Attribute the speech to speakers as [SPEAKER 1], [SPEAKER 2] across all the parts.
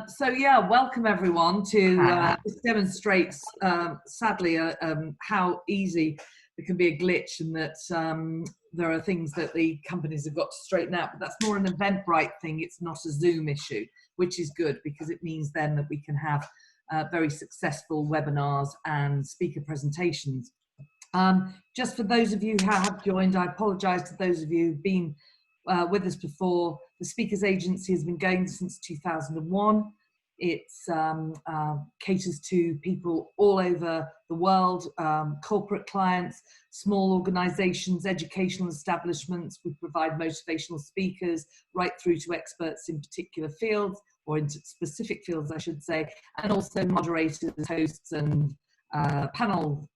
[SPEAKER 1] So yeah, welcome everyone to
[SPEAKER 2] Hi.
[SPEAKER 1] this demonstrates sadly how easy it can be a glitch, and that there are things that the companies have got to straighten out, but that's more an Eventbrite thing. It's not a Zoom issue, which is good because it means then that we can have very successful webinars and speaker presentations. Just for those of you who have joined, I apologize to those of you who've been with us before. The Speakers Agency has been going since 2001. It caters to people all over the world, corporate clients, small organizations, educational establishments. We provide motivational speakers right through to experts in particular fields, or into specific fields, I should say, and also moderators, hosts, and panel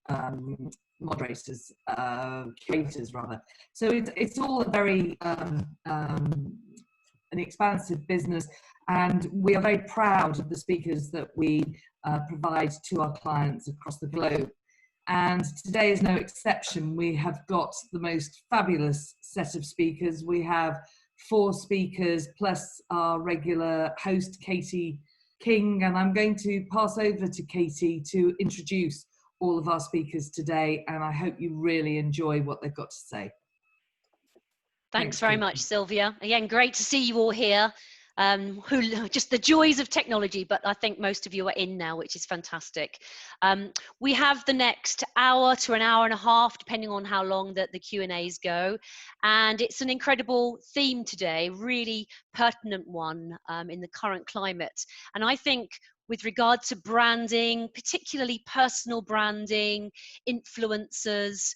[SPEAKER 1] moderators, curators rather. So it's all a very an expansive business, and we are very proud of the speakers that we provide to our clients across the globe. And today is no exception. We have got the most fabulous set of speakers. We have 4 speakers plus our regular host, Katie King, and I'm going to pass over to Katie to introduce all of our speakers today, and I hope you really enjoy what they've got to say.
[SPEAKER 3] Thanks very much, Sylvia. Again, great to see you all here. Just the joys of technology, but I think most of you are in now, which is fantastic. We have the next hour to an hour and a half, depending on how long the Q&As go. And it's an incredible theme today, really pertinent one in the current climate. And I think with regard to branding, particularly personal branding, influencers,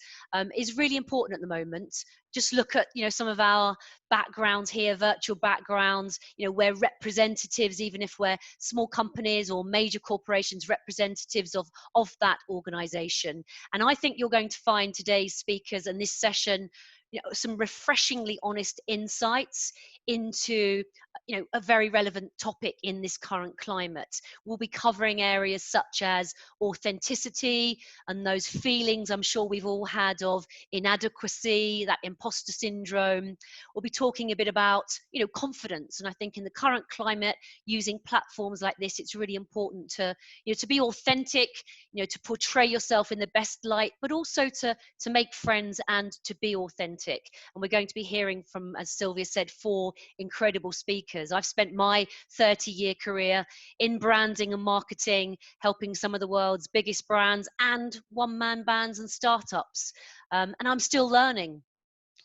[SPEAKER 3] is really important at the moment. Just look at, some of our backgrounds here, virtual backgrounds, we're representatives, even if we're small companies or major corporations, representatives of that organization. And I think you're going to find today's speakers and this session, some refreshingly honest insights into a very relevant topic in this current climate. We'll be covering areas such as authenticity and those feelings I'm sure we've all had of inadequacy, that imposter syndrome. We'll be talking a bit about confidence, and I think in the current climate, using platforms like this, it's really important to to be authentic, to portray yourself in the best light, but also to make friends and to be authentic. And we're going to be hearing from, as Sylvia said, 4 incredible speakers. I've spent my 30-year career in branding and marketing, helping some of the world's biggest brands and one-man bands and startups. And I'm still learning.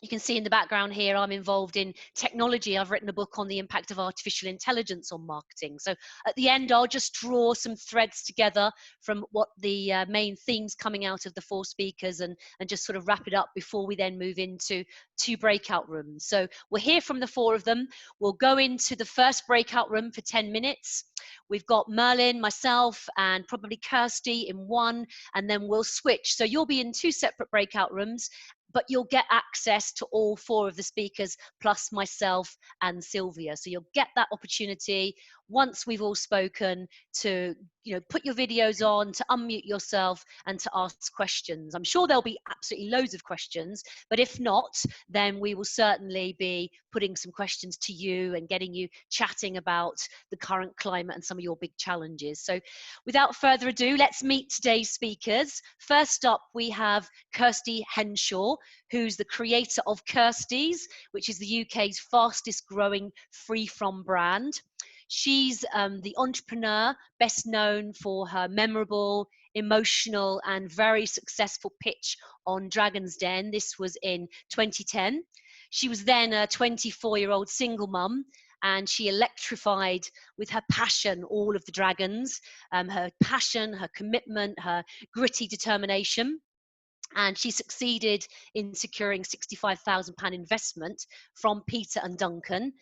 [SPEAKER 3] You can see in the background here, I'm involved in technology. I've written a book on the impact of artificial intelligence on marketing. So at the end, I'll just draw some threads together from what the main themes coming out of the 4 speakers and just sort of wrap it up before we then move into 2 breakout rooms. So we'll hear from the 4 of them. We'll go into the first breakout room for 10 minutes. We've got Merlin, myself, and probably Kirsty in one, and then we'll switch. So you'll be in 2 separate breakout rooms, but you'll get access to all 4 of the speakers, plus myself and Sylvia. So you'll get that opportunity once we've all spoken to, put your videos on, to unmute yourself and to ask questions. I'm sure there'll be absolutely loads of questions, but if not, then we will certainly be putting some questions to you and getting you chatting about the current climate and some of your big challenges. So without further ado, let's meet today's speakers. First up, we have Kirsty Henshaw, who's the creator of Kirsty's, which is the UK's fastest growing free from brand. She's the entrepreneur best known for her memorable, emotional, and very successful pitch on Dragon's Den. This was in 2010. She was then a 24-year-old single mum, and she electrified with her passion all of the dragons, her passion, her commitment, her gritty determination. And she succeeded in securing £65,000 investment from Peter and Duncan.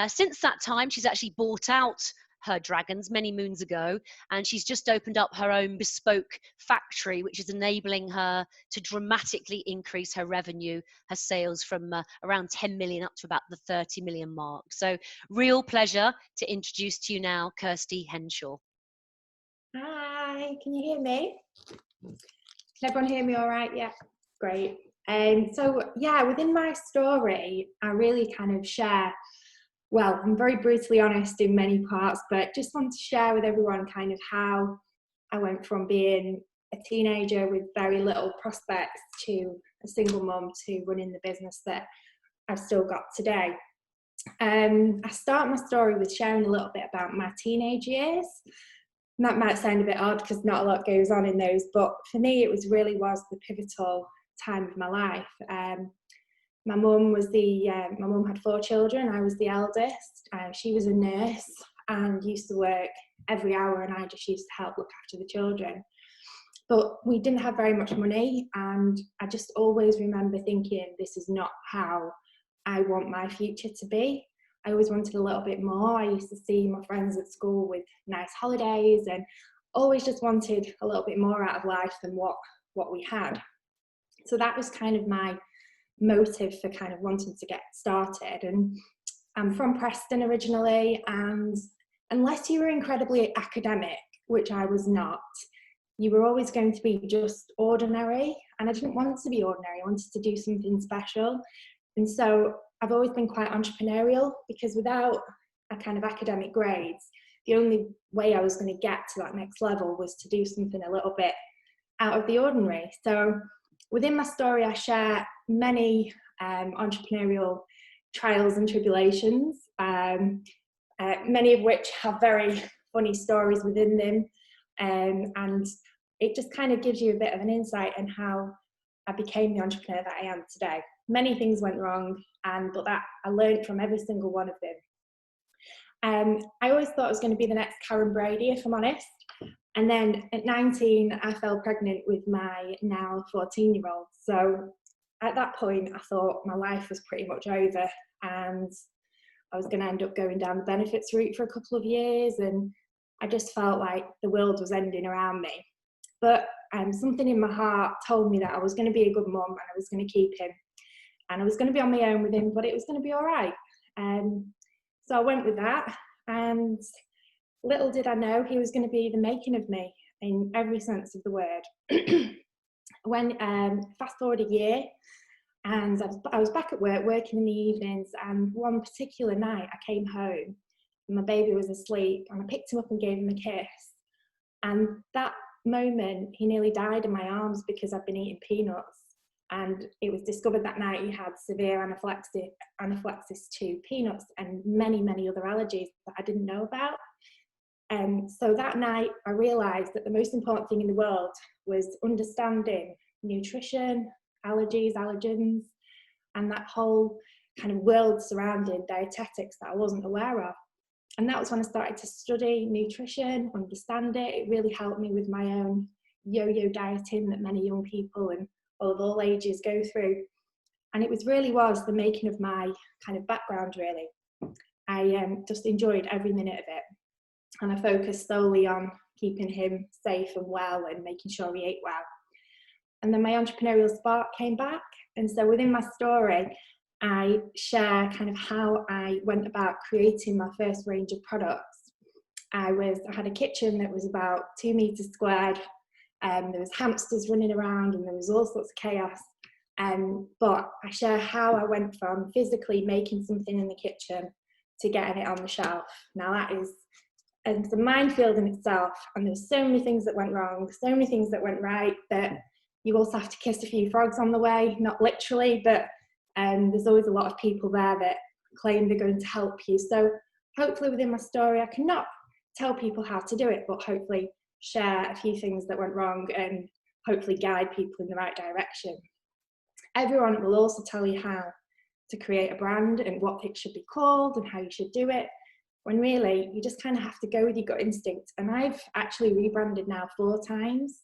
[SPEAKER 3] Since that time, she's actually bought out her dragons many moons ago, and she's just opened up her own bespoke factory, which is enabling her to dramatically increase her revenue, her sales from around 10 million up to about the 30 million mark. So real pleasure to introduce to you now, Kirsty Henshaw.
[SPEAKER 2] Hi, can you hear me? Can everyone hear me all right? Yeah, great. So yeah, within my story, I really kind of share well, I'm very brutally honest in many parts, but just want to share with everyone kind of how I went from being a teenager with very little prospects to a single mum to running the business that I've still got today. I start my story with sharing a little bit about my teenage years. And that might sound a bit odd because not a lot goes on in those, but for me it really was the pivotal time of my life. My mum had 4 children. I was the eldest. She was a nurse and used to work every hour, and I just used to help look after the children. But we didn't have very much money, and I just always remember thinking, this is not how I want my future to be. I always wanted a little bit more. I used to see my friends at school with nice holidays and always just wanted a little bit more out of life than what we had. So that was kind of my motive for kind of wanting to get started. And I'm from Preston originally, and unless you were incredibly academic, which I was not, you were always going to be just ordinary, and I didn't want to be ordinary. I wanted to do something special. And so I've always been quite entrepreneurial, because without a kind of academic grades, the only way I was going to get to that next level was to do something a little bit out of the ordinary. So within my story, I share many entrepreneurial trials and tribulations, many of which have very funny stories within them. And it just kind of gives you a bit of an insight on how I became the entrepreneur that I am today. Many things went wrong, but that I learned from every single one of them. I always thought I was going to be the next Karen Brady, if I'm honest. And then at 19, I fell pregnant with my now 14-year-old. So at that point, I thought my life was pretty much over, and I was going to end up going down the benefits route for a couple of years. And I just felt like the world was ending around me. But something in my heart told me that I was going to be a good mum, and I was going to keep him. And I was going to be on my own with him, but it was going to be all right. So I went with that, and little did I know he was going to be the making of me in every sense of the word. When fast forward a year, and I was back at work working in the evenings, and one particular night I came home and my baby was asleep, and I picked him up and gave him a kiss. And that moment, he nearly died in my arms because I'd been eating peanuts. And it was discovered that night he had severe anaphylaxis to peanuts and many, many other allergies that I didn't know about. So that night I realised that the most important thing in the world was understanding nutrition, allergies, allergens, and that whole kind of world surrounding dietetics that I wasn't aware of. And that was when I started to study nutrition, understand it. It really helped me with my own yo-yo dieting that many young people and of all ages go through. And it was the making of my kind of background, really. I just enjoyed every minute of it. And I focused solely on keeping him safe and well and making sure he ate well. And then my entrepreneurial spark came back. And so within my story, I share kind of how I went about creating my first range of products. I had a kitchen that was about 2 meters squared. There was hamsters running around, and there was all sorts of chaos. But I share how I went from physically making something in the kitchen to getting it on the shelf. Now that is it's a minefield in itself, and there's so many things that went wrong, so many things that went right, that you also have to kiss a few frogs on the way, not literally, but there's always a lot of people there that claim they're going to help you. So hopefully within my story, I cannot tell people how to do it, but hopefully share a few things that went wrong and hopefully guide people in the right direction. Everyone will also tell you how to create a brand and what it should be called and how you should do it, when really you just kind of have to go with your gut instinct. And I've actually rebranded now 4 times.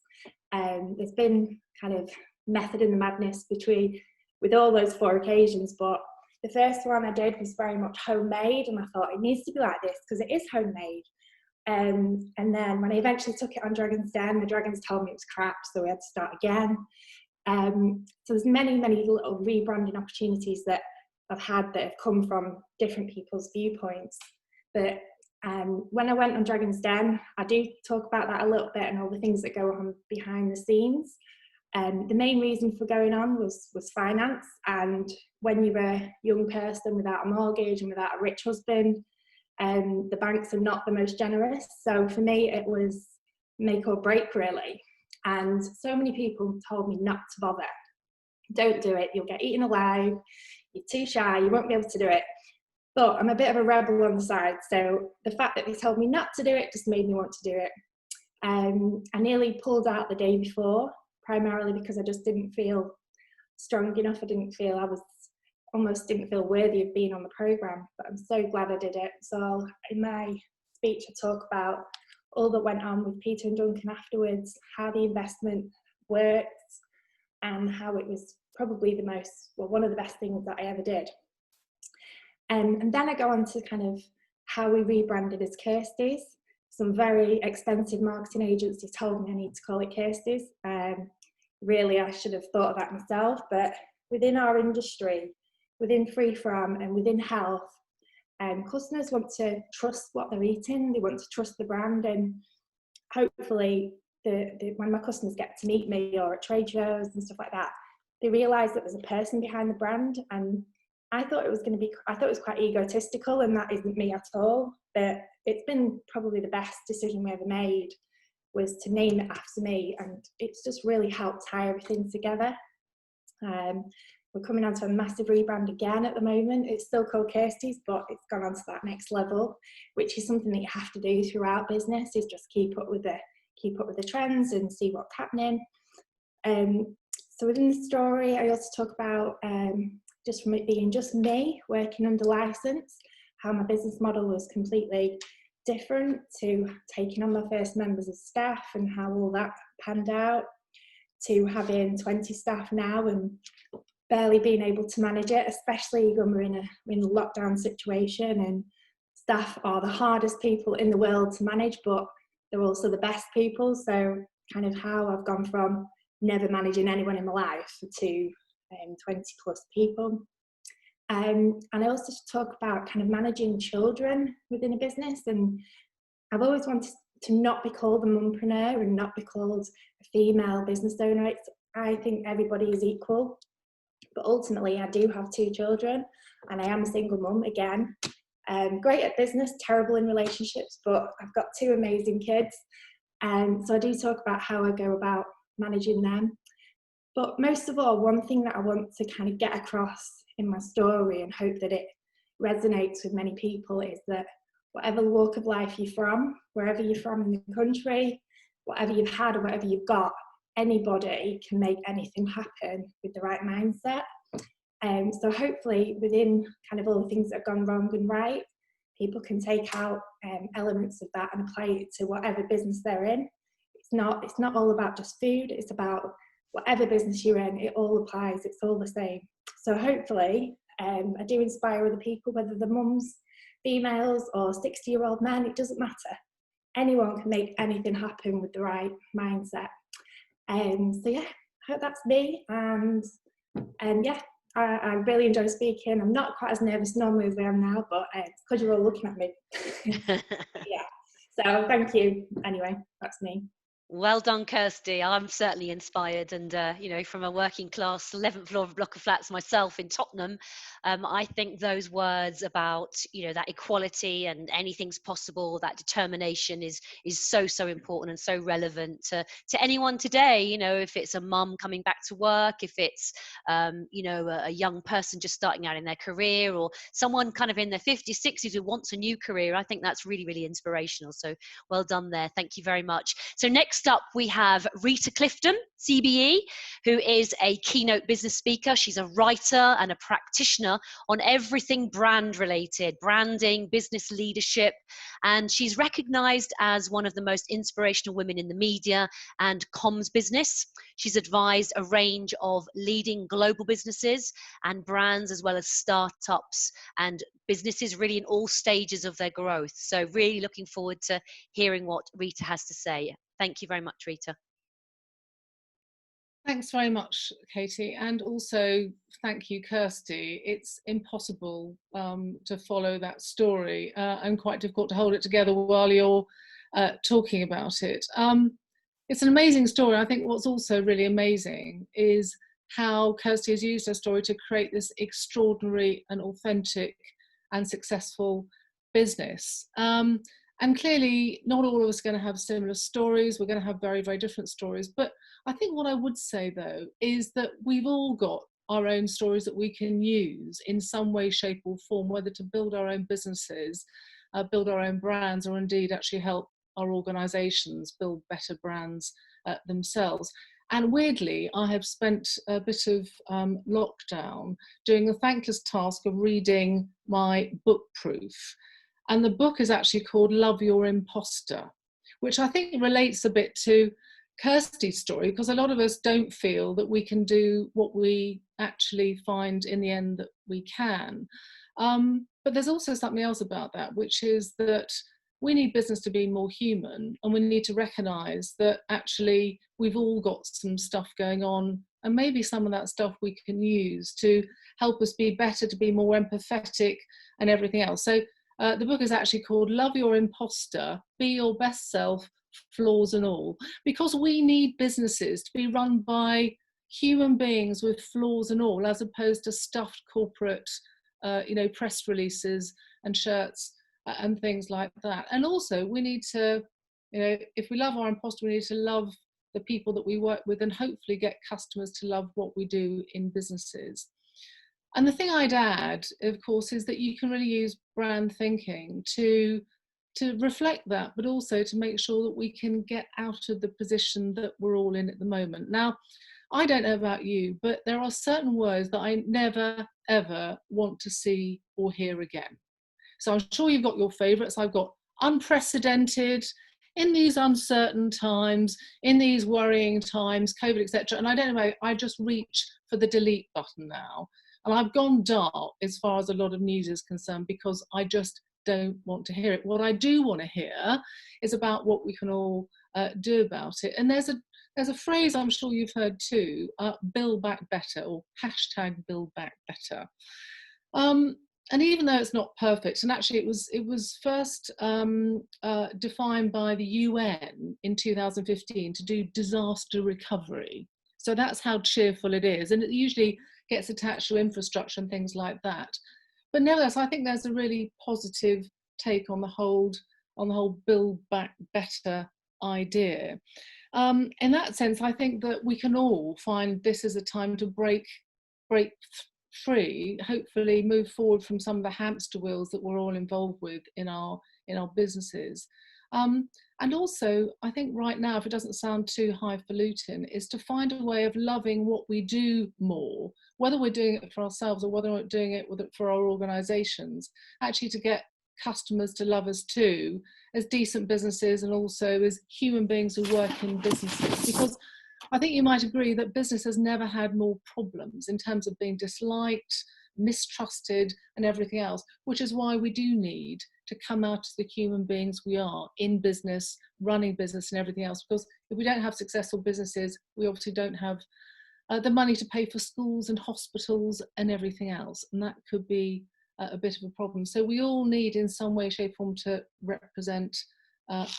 [SPEAKER 2] There's been kind of method in the madness with all those 4 occasions, but the first one I did was very much homemade, and I thought it needs to be like this because it is homemade. And then when I eventually took it on Dragon's Den, the dragons told me it was crap, so we had to start again. So there's many, many little rebranding opportunities that I've had that have come from different people's viewpoints. But when I went on Dragon's Den, I do talk about that a little bit and all the things that go on behind the scenes. The main reason for going on was finance, and when you're a young person without a mortgage and without a rich husband, the banks are not the most generous. So for me, it was make or break, really. And so many people told me not to bother. Don't do it, you'll get eaten alive, you're too shy, you won't be able to do it. But I'm a bit of a rebel on the side, so the fact that they told me not to do it just made me want to do it. I nearly pulled out the day before, primarily because I just didn't feel strong enough. Almost didn't feel worthy of being on the programme, but I'm so glad I did it. So in my speech I talk about all that went on with Peter and Duncan afterwards, how the investment worked, and how it was probably one of the best things that I ever did. And then I go on to kind of how we rebranded as Kirsty's. Some very expensive marketing agencies told me I need to call it Kirsty's. Really, I should have thought of that myself, but within our industry, within free-from and within health, customers want to trust what they're eating, they want to trust the brand, and hopefully when my customers get to meet me or at trade shows and stuff like that, they realise that there's a person behind the brand. And I thought it was quite egotistical, and that isn't me at all. But it's been probably the best decision we ever made, was to name it after me, and it's just really helped tie everything together. We're coming on to a massive rebrand again at the moment. It's still called Kirsty's, but it's gone on to that next level, which is something that you have to do throughout business, is just keep up with the trends and see what's happening. So within the story, I also talk about just from it being just me working under license, how my business model was completely different to taking on my first members of staff and how all that panned out, to having 20 staff now and barely being able to manage it, especially when we're in a lockdown situation, and staff are the hardest people in the world to manage, but they're also the best people. So kind of how I've gone from never managing anyone in my life to 20 plus people. And I also talk about kind of managing children within a business, and I've always wanted to not be called a mumpreneur and not be called a female business owner. I think everybody is equal, but ultimately I do have 2 children and I am a single mum again. Great at business, terrible in relationships, but I've got 2 amazing kids. So I do talk about how I go about managing them. But most of all, one thing that I want to kind of get across in my story, and hope that it resonates with many people, is that whatever walk of life you're from, wherever you're from in the country, whatever you've had or whatever you've got, anybody can make anything happen with the right mindset. So hopefully within kind of all the things that have gone wrong and right, people can take out elements of that and apply it to whatever business they're in. It's not all about just food, it's about whatever business you're in, it all applies, it's all the same. So hopefully I do inspire other people, whether they're mums, females or 60-year-old men, it doesn't matter. Anyone can make anything happen with the right mindset. So yeah, I hope that's me, and yeah, I really enjoy speaking. I'm not quite as nervous normally as I am now, but it's because you're all looking at me. Yeah, so thank you. Anyway, that's me.
[SPEAKER 3] Well done, Kirsty. I'm certainly inspired, and from a working class 11th floor of a block of flats myself in Tottenham, I think those words about that equality and anything's possible, that determination is so important and so relevant to anyone today. If it's a mum coming back to work, if it's a young person just starting out in their career, or someone kind of in their 50s, 60s who wants a new career. I think that's really, really inspirational. So well done there. Thank you very much. So next up, we have Rita Clifton CBE, who is a keynote business speaker. She's a writer and a practitioner on everything brand related, branding, business leadership, and she's recognized as one of the most inspirational women in the media and comms business. She's advised a range of leading global businesses and brands, as well as startups and businesses really in all stages of their growth. So really looking forward to hearing what Rita has to say. Thank you very much, Rita.
[SPEAKER 4] Thanks very much, Katie, and also thank you, Kirsty. It's impossible to follow that story and quite difficult to hold it together while you're talking about it. It's an amazing story. I think what's also really amazing is how Kirsty has used her story to create this extraordinary and authentic and successful business. And clearly, not all of us are going to have similar stories. We're going to have very, very different stories. But I think what I would say, though, is that we've all got our own stories that we can use in some way, shape or form, whether to build our own businesses, build our own brands, or indeed actually help our organisations build better brands themselves. And weirdly, I have spent a bit of lockdown doing the thankless task of reading my book proof. And the book is actually called Love Your Imposter, which I think relates a bit to Kirsty's story, because a lot of us don't feel that we can do what we actually find in the end that we can. But there's also something else about that, which is that we need business to be more human, and we need to recognise that actually we've all got some stuff going on, and maybe some of that stuff we can use to help us be better, to be more empathetic and everything else. So the book is actually called Love Your Imposter, Be Your Best Self, Flaws and All, because we need businesses to be run by human beings with flaws and all, as opposed to stuffed corporate press releases and shirts and things like that. And also we need to, if we love our imposter, we need to love the people that we work with and hopefully get customers to love what we do in businesses. And the thing I'd add, of course, is that you can really use brand thinking to reflect that, but also to make sure that we can get out of the position that we're all in at the moment. Now, I don't know about you, but there are certain words that I never, ever want to see or hear again. So I'm sure you've got your favourites. I've got unprecedented, in these uncertain times, in these worrying times, COVID, etc. And I don't know, I just reach for the delete button now. And I've gone dark as far as a lot of news is concerned, because I just don't want to hear it. What I do want to hear is about what we can all do about it. And there's a phrase I'm sure you've heard too, build back better, or hashtag build back better. And even though it's not perfect, and actually it was first defined by the UN in 2015 to do disaster recovery. So that's how cheerful it is. And it usually gets attached to infrastructure and things like that. But nevertheless, I think there's a really positive take on the whole build back better idea. In that sense, I think that we can all find this as a time to break free, hopefully move forward from some of the hamster wheels that we're all involved with in our businesses. And also, I think right now, if it doesn't sound too highfalutin, is to find a way of loving what we do more, whether we're doing it for ourselves or whether we're doing it for our organisations, actually to get customers to love us too, as decent businesses and also as human beings who work in businesses. Because I think you might agree that business has never had more problems in terms of being disliked, mistrusted and everything else, which is why we do need to come out as the human beings we are in business, running business and everything else. Because if we don't have successful businesses, we obviously don't have the money to pay for schools and hospitals and everything else. And that could be a bit of a problem. So we all need in some way, shape, form to represent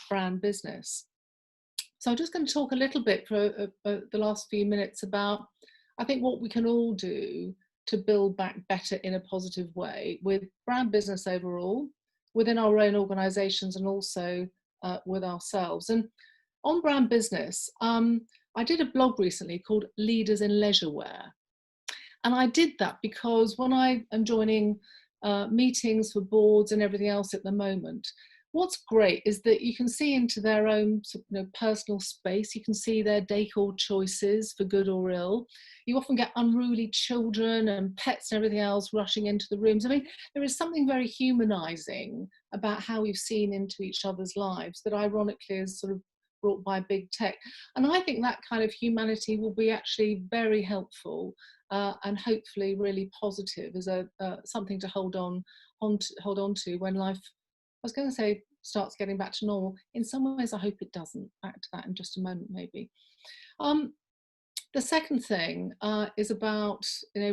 [SPEAKER 4] brand business. So I'm just going to talk a little bit for the last few minutes about, I think, what we can all do to build back better in a positive way with brand business overall, within our own organisations and also with ourselves. And on brand business, I did a blog recently called Leaders in Leisure Wear. And I did that because when I am joining meetings for boards and everything else at the moment, what's great is that you can see into their own personal space. You can see their decor choices for good or ill. You often get unruly children and pets and everything else rushing into the rooms. I mean, there is something very humanizing about how we've seen into each other's lives that ironically is sort of brought by big tech. And I think that kind of humanity will be actually very helpful and hopefully really positive as something to hold on to when life, I was going to say, starts getting back to normal. In some ways, I hope it doesn't. Back to that in just a moment, maybe. The second thing is about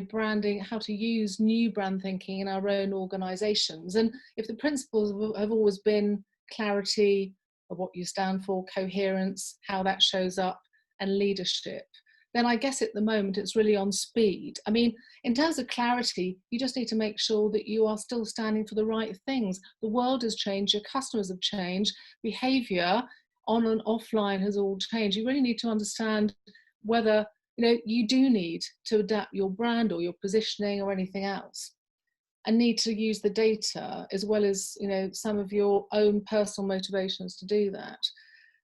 [SPEAKER 4] branding, how to use new brand thinking in our own organisations. And if the principles have always been clarity of what you stand for, coherence, how that shows up, and leadership, then I guess at the moment it's really on speed. I mean, in terms of clarity, you just need to make sure that you are still standing for the right things. The world has changed, your customers have changed, behavior on and offline has all changed. You really need to understand whether, you do need to adapt your brand or your positioning or anything else, and need to use the data as well as, some of your own personal motivations to do that.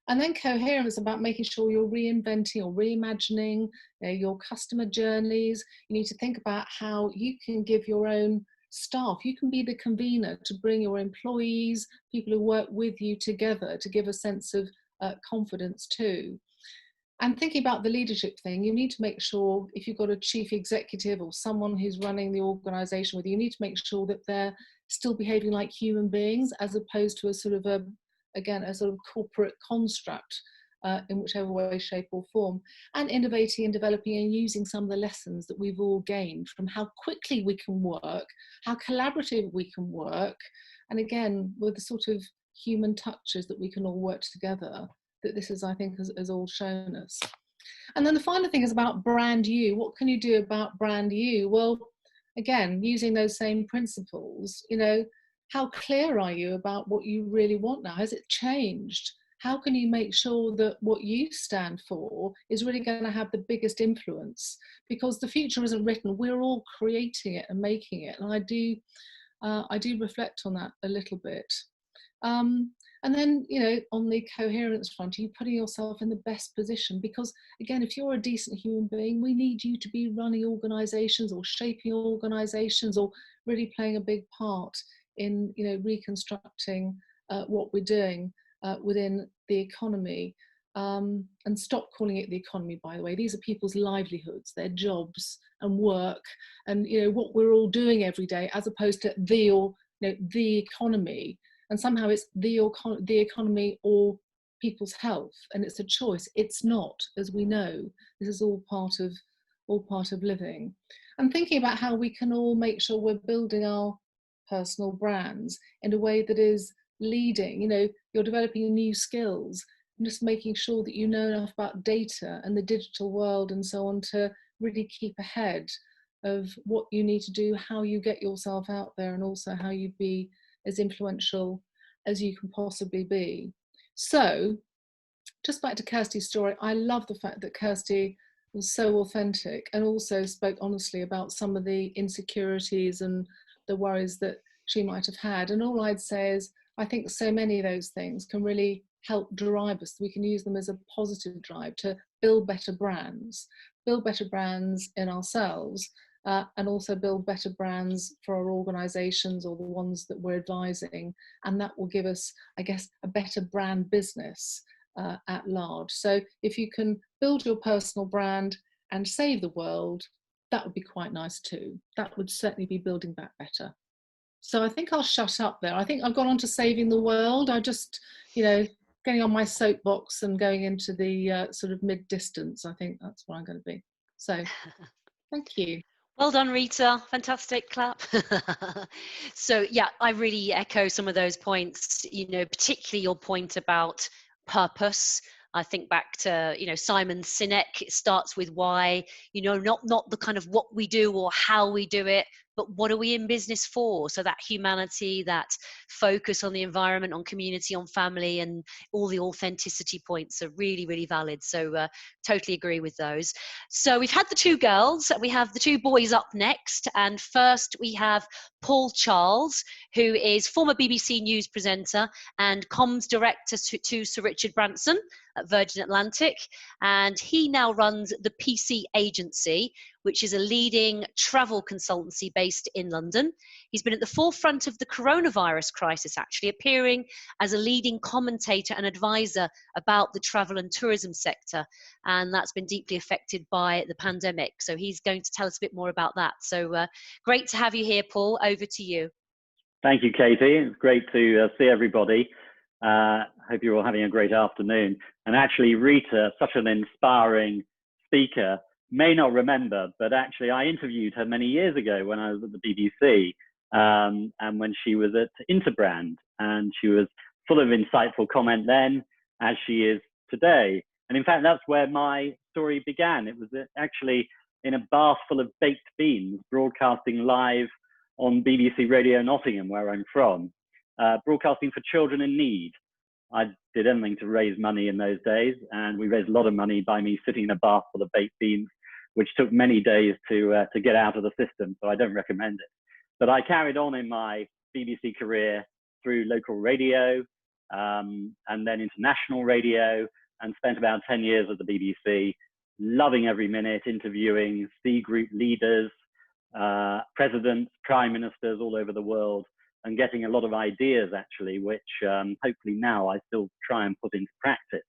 [SPEAKER 4] And then coherence about making sure you're reinventing or reimagining your customer journeys. You need to think about how you can give your own staff, you can be the convener to bring your employees, people who work with you together, to give a sense of confidence too. And thinking about the leadership thing, you need to make sure, if you've got a chief executive or someone who's running the organization with you, you need to make sure that they're still behaving like human beings, as opposed to a sort of a sort of corporate construct in whichever way, shape or form, and innovating and developing and using some of the lessons that we've all gained from how quickly we can work, how collaborative we can work, and again, with the sort of human touches that we can all work together, that this is, I think, has all shown us. And then the final thing is about brand you. What can you do about brand you? Well, again, using those same principles, how clear are you about what you really want now? Has it changed? How can you make sure that what you stand for is really going to have the biggest influence? Because the future isn't written, we're all creating it and making it. And I do reflect on that a little bit. And then, on the coherence front, are you putting yourself in the best position? Because again, if you're a decent human being, we need you to be running organizations or shaping organizations or really playing a big part in, reconstructing what we're doing within the economy. And stop calling it the economy, by the way. These are people's livelihoods, their jobs and work, and what we're all doing every day, as opposed to the economy. And somehow it's the economy or people's health, and it's a choice. It's not, as we know. This is all part of living. And thinking about how we can all make sure we're building our personal brands in a way that is leading. You're developing new skills, and just making sure that you know enough about data and the digital world and so on to really keep ahead of what you need to do, how you get yourself out there, and also how you be as influential as you can possibly be. So, just back to Kirsty's story, I love the fact that Kirsty was so authentic and also spoke honestly about some of the insecurities and the worries that she might have had. And all I'd say is, I think so many of those things can really help drive us. We can use them as a positive drive to build better brands in ourselves, and also build better brands for our organizations or the ones that we're advising. And that will give us, I guess, a better brand business at large. So if you can build your personal brand and save the world, that would be quite nice too. That would certainly be building back better. So I think I'll shut up there. I think I've gone on to saving the world. I just, getting on my soapbox and going into the sort of mid-distance. I think that's what I'm going to be. So thank you.
[SPEAKER 3] Well done, Rita. Fantastic clap. So yeah, I really echo some of those points, particularly your point about purpose. I think back to, Simon Sinek, it starts with why, not the kind of what we do or how we do it, but what are we in business for? So that humanity, that focus on the environment, on community, on family, and all the authenticity points are really, really valid. So totally agree with those. So we've had the two girls, we have the two boys up next. And first we have Paul Charles, who is former BBC News presenter and comms director to Sir Richard Branson at Virgin Atlantic. And he now runs the PC Agency, which is a leading travel consultancy based in London. He's been at the forefront of the coronavirus crisis, actually, appearing as a leading commentator and advisor about the travel and tourism sector. And that's been deeply affected by the pandemic. So he's going to tell us a bit more about that. So great to have you here, Paul. Over to you.
[SPEAKER 5] Thank you, Katie. It's great to see everybody. Hope you're all having a great afternoon. And actually, Rita, such an inspiring speaker, may not remember, but actually I interviewed her many years ago when I was at the BBC, and when she was at Interbrand, and she was full of insightful comment then, as she is today. And in fact, that's where my story began. It was actually in a bath full of baked beans, broadcasting live on BBC Radio Nottingham, where I'm from, broadcasting for children in need. I did anything to raise money in those days, and we raised a lot of money by me sitting in a bath full of baked beans, which took many days to get out of the system, so I don't recommend it. But I carried on in my BBC career through local radio, and then international radio, and spent about 10 years at the BBC, loving every minute, interviewing C group leaders, presidents, prime ministers all over the world, and getting a lot of ideas, actually, which hopefully now I still try and put into practice.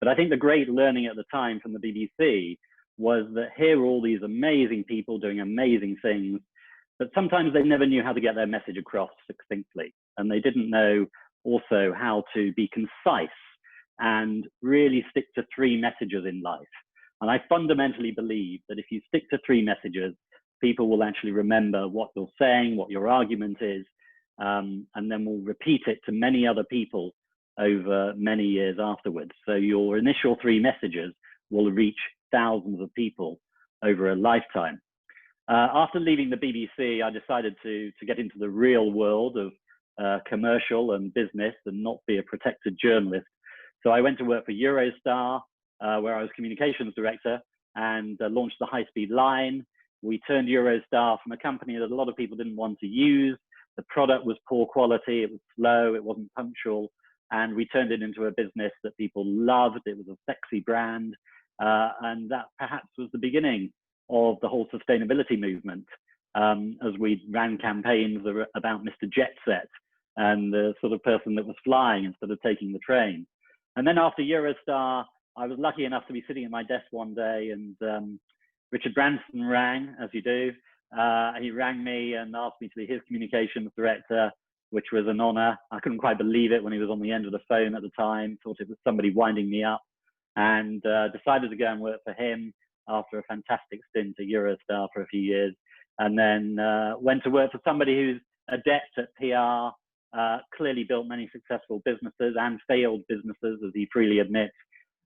[SPEAKER 5] But I think the great learning at the time from the BBC was that here were all these amazing people doing amazing things, but sometimes they never knew how to get their message across succinctly. And they didn't know also how to be concise and really stick to 3 messages in life. And I fundamentally believe that if you stick to 3 messages, people will actually remember what you're saying, what your argument is, and then will repeat it to many other people over many years afterwards. So your initial 3 messages will reach thousands of people over a lifetime. After leaving the BBC, I decided to get into the real world of commercial and business and not be a protected journalist. So I went to work for Eurostar, where I was communications director, and launched the high-speed line. We turned Eurostar from a company that a lot of people didn't want to use. The product was poor quality, it was slow, it wasn't punctual, and we turned it into a business that people loved. It was a sexy brand, and that perhaps was the beginning of the whole sustainability movement, as we ran campaigns about Mr. Jet Set and the sort of person that was flying instead of taking the train. And then after Eurostar, I was lucky enough to be sitting at my desk one day, and Richard Branson rang, as you do. He rang me and asked me to be his communications director, which was an honor. I couldn't quite believe it when he was on the end of the phone at the time, thought it was somebody winding me up, and decided to go and work for him after a fantastic stint at Eurostar for a few years, and then went to work for somebody who's adept at PR, clearly built many successful businesses and failed businesses, as he freely admits,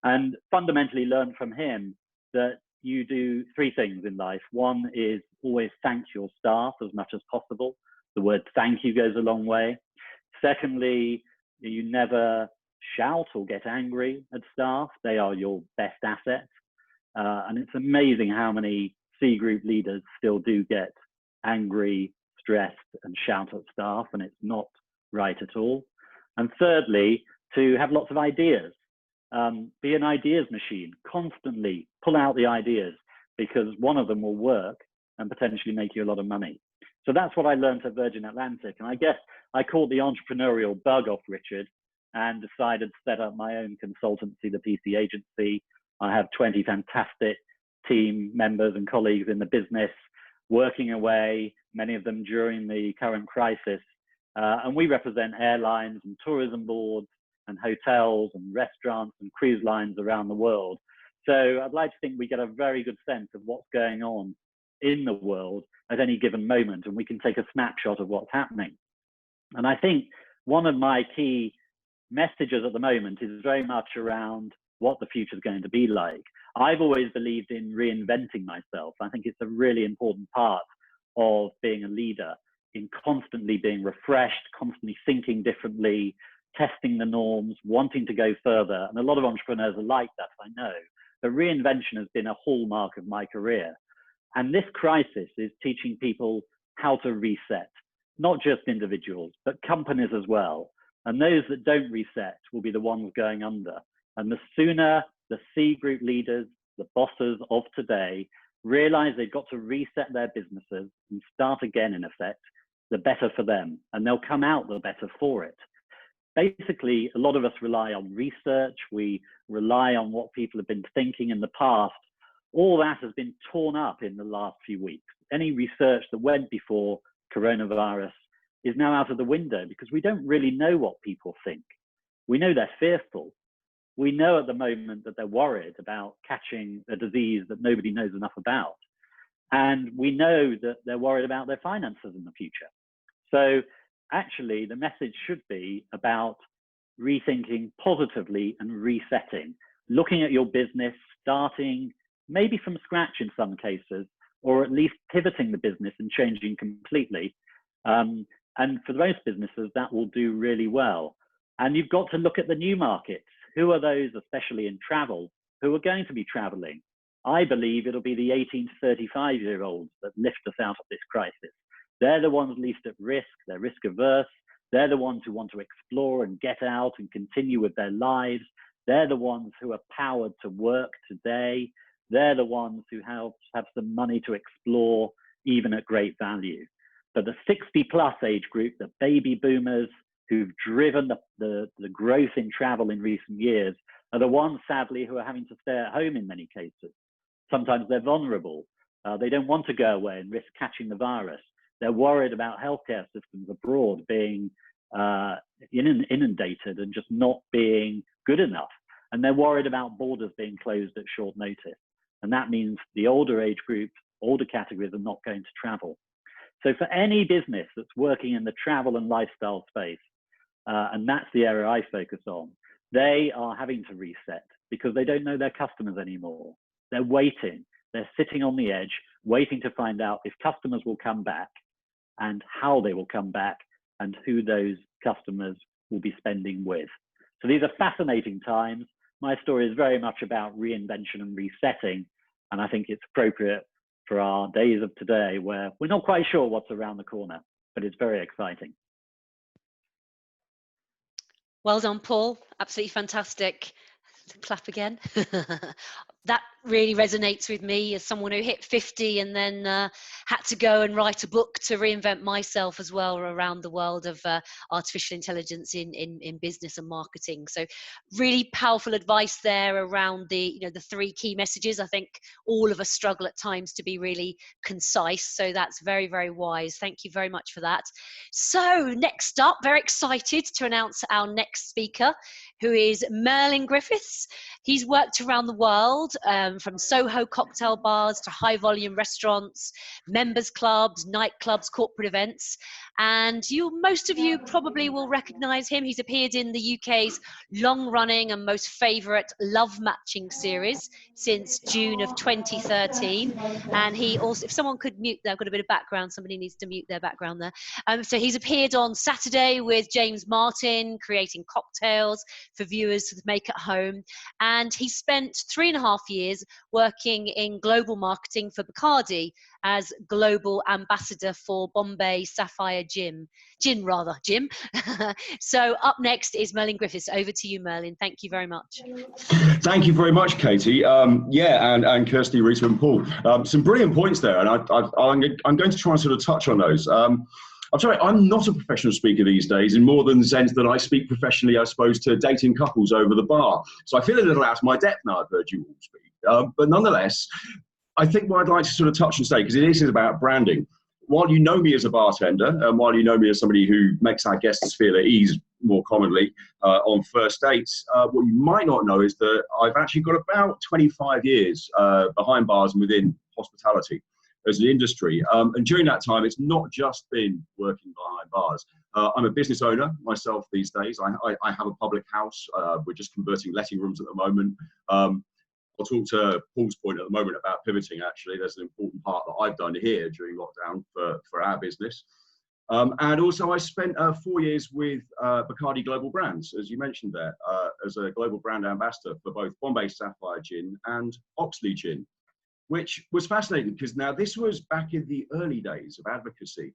[SPEAKER 5] and fundamentally learned from him that you do 3 things in life. One is always thank your staff as much as possible. The word thank you goes a long way. Secondly, you never shout or get angry at staff. They are your best asset. And it's amazing how many C group leaders still do get angry, stressed, and shout at staff, and it's not right at all. And thirdly, to have lots of ideas. Be an ideas machine, constantly pull out the ideas, because one of them will work and potentially make you a lot of money. So that's what I learned at Virgin Atlantic. And I guess I caught the entrepreneurial bug off Richard and decided to set up my own consultancy, the PC Agency. I have 20 fantastic team members and colleagues in the business working away, many of them during the current crisis. And we represent airlines and tourism boards and hotels and restaurants and cruise lines around the world. So I'd like to think we get a very good sense of what's going on in the world at any given moment, and we can take a snapshot of what's happening. And I think one of my key messages at the moment is very much around what the future is going to be like. I've always believed in reinventing myself. I think it's a really important part of being a leader, in constantly being refreshed, constantly thinking differently, testing the norms, wanting to go further. And a lot of entrepreneurs are like that, I know. But reinvention has been a hallmark of my career. And this crisis is teaching people how to reset, not just individuals, but companies as well. And those that don't reset will be the ones going under. And the sooner the C group leaders, the bosses of today, realize they've got to reset their businesses and start again, in effect, the better for them. And they'll come out the better for it. Basically, a lot of us rely on research. We rely on what people have been thinking in the past. All that has been torn up in the last few weeks. Any research that went before coronavirus is now out of the window because we don't really know what people think. We know they're fearful. We know at the moment that they're worried about catching a disease that nobody knows enough about. And we know that they're worried about their finances in the future. So actually, the message should be about rethinking positively and resetting. looking at your business, starting maybe from scratch in some cases, or at least pivoting the business and changing completely. And for most businesses, that will do really well. And you've got to look at the new markets. Who are those, especially in travel, who are going to be traveling? I believe it'll be the 18 to 35-year-olds that lift us out of this crisis. They're the ones least at risk, they're risk averse. They're the ones who want to explore and get out and continue with their lives. They're the ones who are powered to work today. They're the ones who have some money to explore, even at great value. But the 60-plus age group, the baby boomers who've driven the growth in travel in recent years, are the ones, sadly, who are having to stay at home in many cases. Sometimes they're vulnerable. They don't want to go away and risk catching the virus. They're worried about healthcare systems abroad being inundated and just not being good enough. And they're worried about borders being closed at short notice. And that means the older age groups, older categories are not going to travel. So for any business that's working in the travel and lifestyle space, and that's the area I focus on, they are having to reset because they don't know their customers anymore. They're waiting. They're sitting on the edge, waiting to find out if customers will come back and how they will come back and who those customers will be spending with. So these are fascinating times. My story is very much about reinvention and resetting, and I think it's appropriate for our days of today where we're not quite sure what's around the corner, but it's very exciting.
[SPEAKER 3] Well done, Paul. Absolutely fantastic. Clap again. That really resonates with me as someone who hit 50 and then had to go and write a book to reinvent myself as well around the world of artificial intelligence in business and marketing. So really powerful advice there around the three key messages. I think all of us struggle at times to be really concise. So that's very, very wise. Thank you very much for that. So next up, very excited to announce our next speaker, who is Merlin Griffiths. He's worked around the world, from Soho cocktail bars to high volume restaurants, members clubs, nightclubs, corporate events. And most of you probably will recognize him. He's appeared in the UK's long running and most favorite Love Matching series since June of 2013. And he also, if someone could mute, I've got a bit of background, somebody needs to mute their background there. So he's appeared on Saturday with James Martin, creating cocktails for viewers to make at home. And he spent 3.5 years working in global marketing for Bacardi as global ambassador for Bombay Sapphire Gin. So up next is Merlin Griffiths. Over to you, Merlin. Thank you very much.
[SPEAKER 6] Thank you very much, Katie. And Kirsty, Rita and Paul. Some brilliant points there, and I'm going to try and sort of touch on those. I'm sorry, I'm not a professional speaker these days in more than the sense that I speak professionally, I suppose, to dating couples over the bar. So I feel a little out of my depth now I've heard you all speak. But nonetheless, I think what I'd like to sort of touch and say, because it is about branding. While you know me as a bartender, and while you know me as somebody who makes our guests feel at ease more commonly on first dates, what you might not know is that I've actually got about 25 years behind bars and within hospitality as an industry. And during that time, it's not just been working behind bars. I'm a business owner myself these days. I have a public house. We're just converting letting rooms at the moment. I'll talk to Paul's point at the moment about pivoting, actually. There's an important part that I've done here during lockdown for our business. And also I spent 4 years with Bacardi Global Brands, as you mentioned there, as a global brand ambassador for both Bombay Sapphire Gin and Oxley Gin, which was fascinating because now this was back in the early days of advocacy.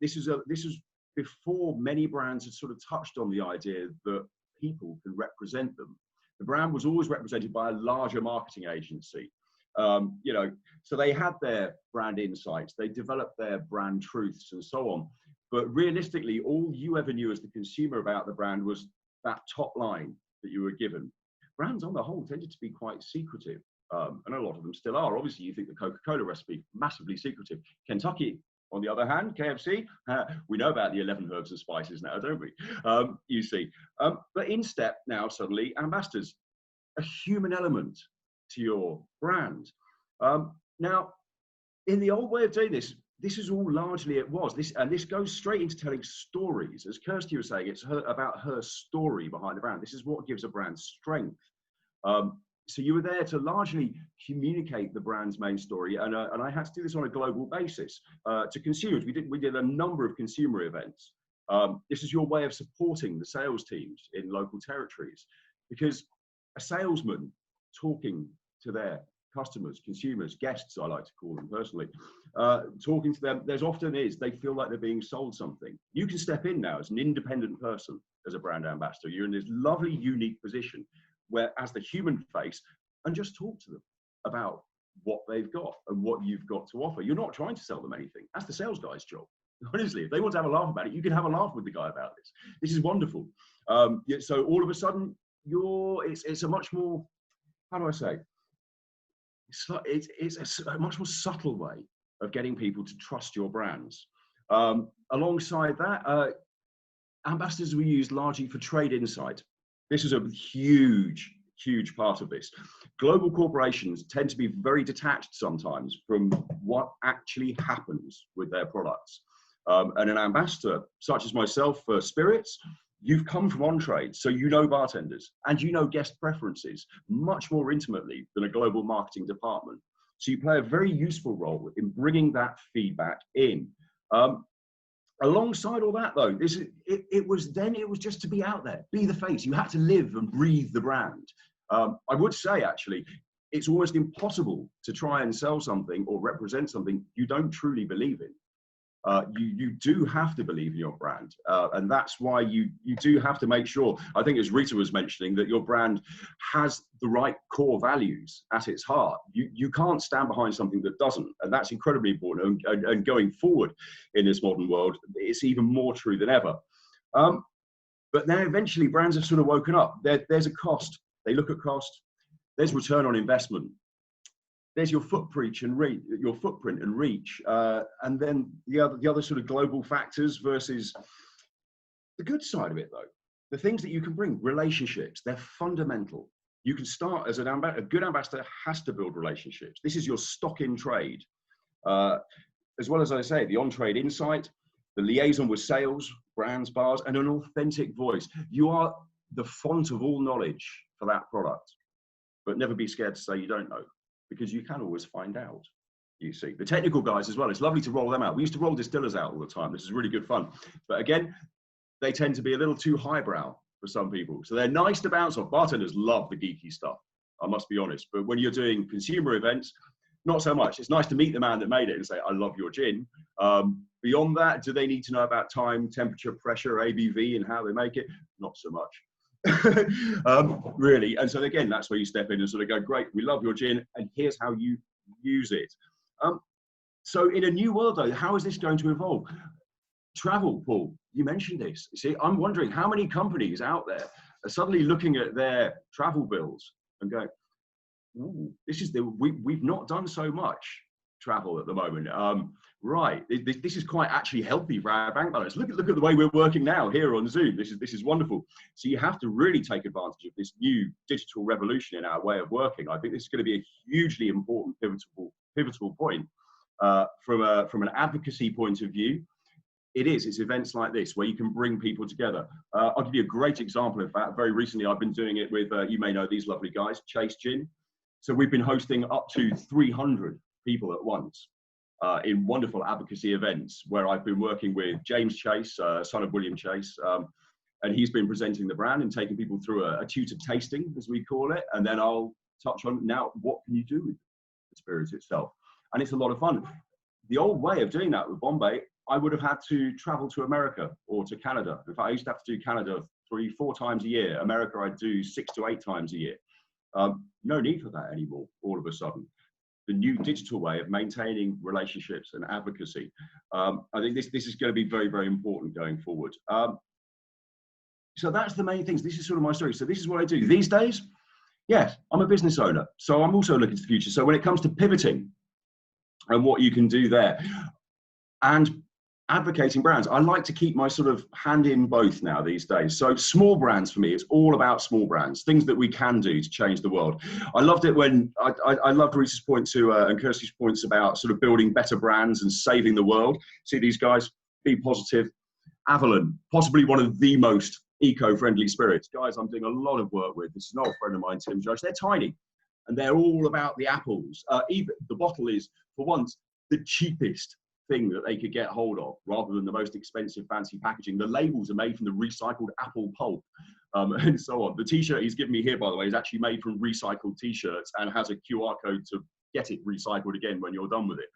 [SPEAKER 6] This was before many brands had sort of touched on the idea that people can represent them. The brand was always represented by a larger marketing agency. So they had their brand insights, they developed their brand truths and so on. But realistically, all you ever knew as the consumer about the brand was that top line that you were given. Brands on the whole tended to be quite secretive. And a lot of them still are. Obviously, you think the Coca-Cola recipe, massively secretive. Kentucky, on the other hand, KFC, we know about the 11 herbs and spices now, don't we? You see. But in step now, suddenly, ambassadors, a human element to your brand. Now, in the old way of doing this, this is all largely it was. This goes straight into telling stories. As Kirsty was saying, it's about her story behind the brand. This is what gives a brand strength. So you were there to largely communicate the brand's main story, and I had to do this on a global basis to consumers. We did a number of consumer events. This is your way of supporting the sales teams in local territories, because a salesman talking to their customers, consumers, guests, I like to call them personally, talking to them, they feel like they're being sold something. You can step in now as an independent person, as a brand ambassador. You're in this lovely, unique position where, as the human face, and just talk to them about what they've got and what you've got to offer. You're not trying to sell them anything. That's the sales guy's job. Honestly, if they want to have a laugh about it, you can have a laugh with the guy about this. This is wonderful. So all of a sudden, it's a much more, how do I say? It's a much more subtle way of getting people to trust your brands. Alongside that, ambassadors were used largely for trade insight. This is a huge part of this. Global corporations tend to be very detached sometimes from what actually happens with their products. And an ambassador, such as myself for spirits, you've come from on-trade, so you know bartenders and you know guest preferences much more intimately than a global marketing department. So you play a very useful role in bringing that feedback in. Alongside all that, though, it was just to be out there, be the face. You had to live and breathe the brand. I would say, actually, it's almost impossible to try and sell something or represent something you don't truly believe in. You do have to believe in your brand, and that's why you do have to make sure, I think as Rita was mentioning, that your brand has the right core values at its heart. You can't stand behind something that doesn't, and that's incredibly important, and going forward in this modern world, it's even more true than ever. But then eventually brands have sort of woken up. There's a cost. They look at cost. There's return on investment. There's your footprint and reach, and then the other sort of global factors versus the good side of it, though. The things that you can bring, relationships, they're fundamental. You can start as a good ambassador has to build relationships. This is your stock in trade, as well as I say, the on-trade insight, the liaison with sales, brands, bars, and an authentic voice. You are the font of all knowledge for that product, but never be scared to say you don't know, because you can always find out. You see, the technical guys as well, it's lovely to roll them out. We used to roll distillers out all the time. This is really good fun. But again, they tend to be a little too highbrow for some people. So they're nice to bounce off. Bartenders love the geeky stuff, I must be honest. But when you're doing consumer events, not so much. It's nice to meet the man that made it and say, I love your gin. Beyond that, do they need to know about time, temperature, pressure, ABV, and how they make it? Not so much. Really. And so again, that's where you step in and sort of go, great, we love your gin, and here's how you use it. So in a new world, though, how is this going to evolve? Travel, Paul, you mentioned this. See, I'm wondering how many companies out there are suddenly looking at their travel bills and going, ooh, we've not done so much travel at the moment. Right, this is quite actually healthy for our bank balance. Look at the way we're working now here on Zoom. This is wonderful. So you have to really take advantage of this new digital revolution in our way of working. I think this is going to be a hugely important pivotal point from an advocacy point of view. It's events like this where you can bring people together. I'll give you a great example of that. Very recently, I've been doing it with, you may know these lovely guys, Chase Gin. So we've been hosting up to 300 people at once in wonderful advocacy events where I've been working with James Chase, son of William Chase, and he's been presenting the brand and taking people through a tutored tasting, as we call it. And then I'll touch on now, what can you do with the spirit itself? And it's a lot of fun. The old way of doing that with Bombay, I would have had to travel to America or to Canada. In fact, I used to have to do Canada 3-4 times a year. America, I'd do 6 to 8 times a year. No need for that anymore, all of a sudden. The new digital way of maintaining relationships and advocacy. I think this is going to be very, very important going forward. So that's the main things. This is sort of my story. So this is what I do. These days, yes, I'm a business owner. So I'm also looking to the future. So when it comes to pivoting and what you can do there and advocating brands, I like to keep my sort of hand in both now these days. So small brands for me, it's all about small brands, things that we can do to change the world. I loved it when I loved Rita's point to and Kirsty's points about sort of building better brands and saving the world. See these guys, be positive. Avalon, possibly one of the most eco-friendly spirits. Guys, I'm doing a lot of work with. This is an old friend of mine, Tim Judge. They're tiny, and they're all about the apples. Even the bottle is, for once, the cheapest thing that they could get hold of, rather than the most expensive fancy packaging. The labels are made from the recycled apple pulp, and so on. The t-shirt he's given me here, by the way, is actually made from recycled t-shirts and has a QR code to get it recycled again when you're done with it.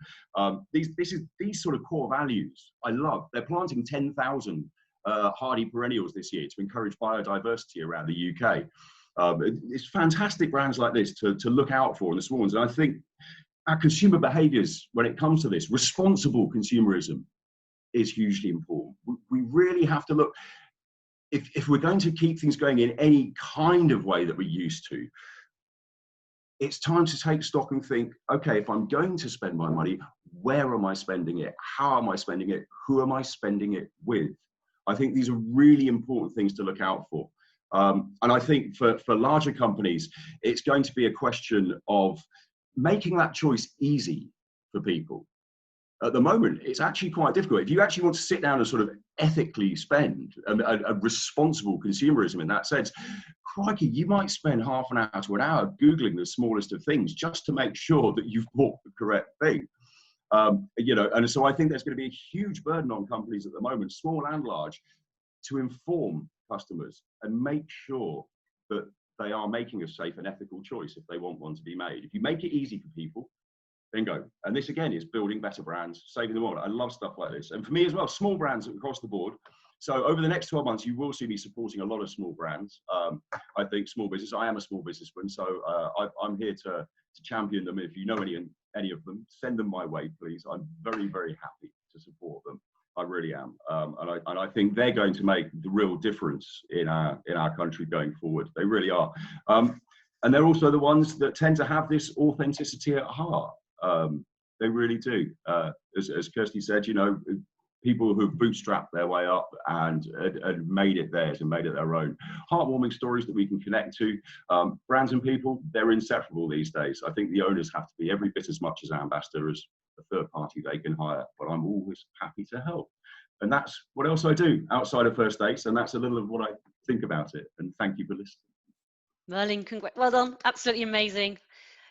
[SPEAKER 6] These sort of core values I love. They're planting 10,000 hardy perennials this year to encourage biodiversity around the UK. It's fantastic brands like this to look out for in the small ones. And I think our consumer behaviours, when it comes to this, responsible consumerism is hugely important. We really have to look, if we're going to keep things going in any kind of way that we're used to, it's time to take stock and think, okay, if I'm going to spend my money, where am I spending it? How am I spending it? Who am I spending it with? I think these are really important things to look out for. And I think for larger companies, it's going to be a question of making that choice easy for people. At the moment, it's actually quite difficult. If you actually want to sit down and sort of ethically spend a responsible consumerism in that sense, crikey, you might spend half an hour to an hour Googling the smallest of things just to make sure that you've bought the correct thing. You know, and so I think there's going to be a huge burden on companies at the moment, small and large, to inform customers and make sure that they are making a safe and ethical choice if they want one to be made. If you make it easy for people, then go. And this again is building better brands, saving the world. I love stuff like this. And for me as well, small brands across the board. So over the next 12 months, you will see me supporting a lot of small brands. I think small business, I am a small businessman, so I'm here to champion them. If you know any of them, send them my way, please. I'm very, very happy to support them. I really am. And I think they're going to make the real difference in our country going forward. They really are. And they're also the ones that tend to have this authenticity at heart. They really do. As Kirsty said, you know, people who've bootstrapped their way up and made it theirs and made it their own. Heartwarming stories that we can connect to. Brands and people, they're inseparable these days. I think the owners have to be every bit as much as an ambassador as a third party they can hire, but I'm always happy to help. And that's what else I do outside of First Dates, and that's a little of what I think about it. And thank you for listening.
[SPEAKER 3] Merlin, well done, absolutely amazing.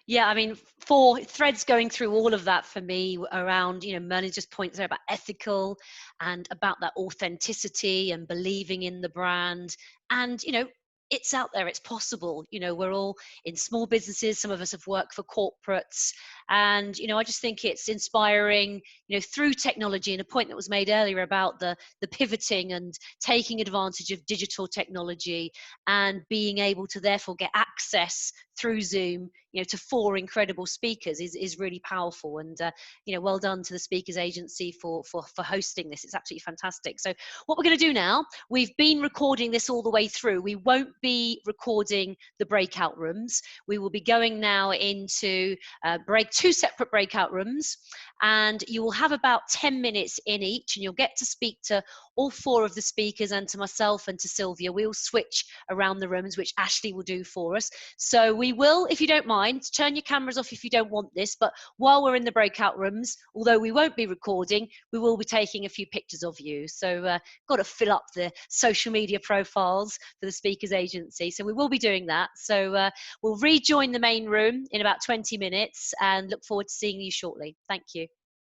[SPEAKER 3] Yeah, I mean, 4 threads going through all of that for me around, you know, Merlin just points out about ethical and about that authenticity and believing in the brand. And, you know, it's out there, it's possible. You know, we're all in small businesses. Some of us have worked for corporates. And, you know, I just think it's inspiring, you know, through technology, and a point that was made earlier about the pivoting and taking advantage of digital technology and being able to therefore get access through Zoom, you know, to 4 incredible speakers is really powerful. And, you know, well done to the Speakers Agency for hosting this. It's absolutely fantastic. So what we're going to do now, we've been recording this all the way through. We won't be recording the breakout rooms. We will be going now into 2 separate breakout rooms, and you will have about 10 minutes in each, and you'll get to speak to all 4 of the speakers and to myself and to Sylvia. We'll switch around the rooms, which Ashley will do for us. So we will, if you don't mind, turn your cameras off if you don't want this, but while we're in the breakout rooms, although we won't be recording, we will be taking a few pictures of you. So got to fill up the social media profiles for the Speakers Agency. So we will be doing that. So we'll rejoin the main room in about 20 minutes and look forward to seeing you shortly. Thank you.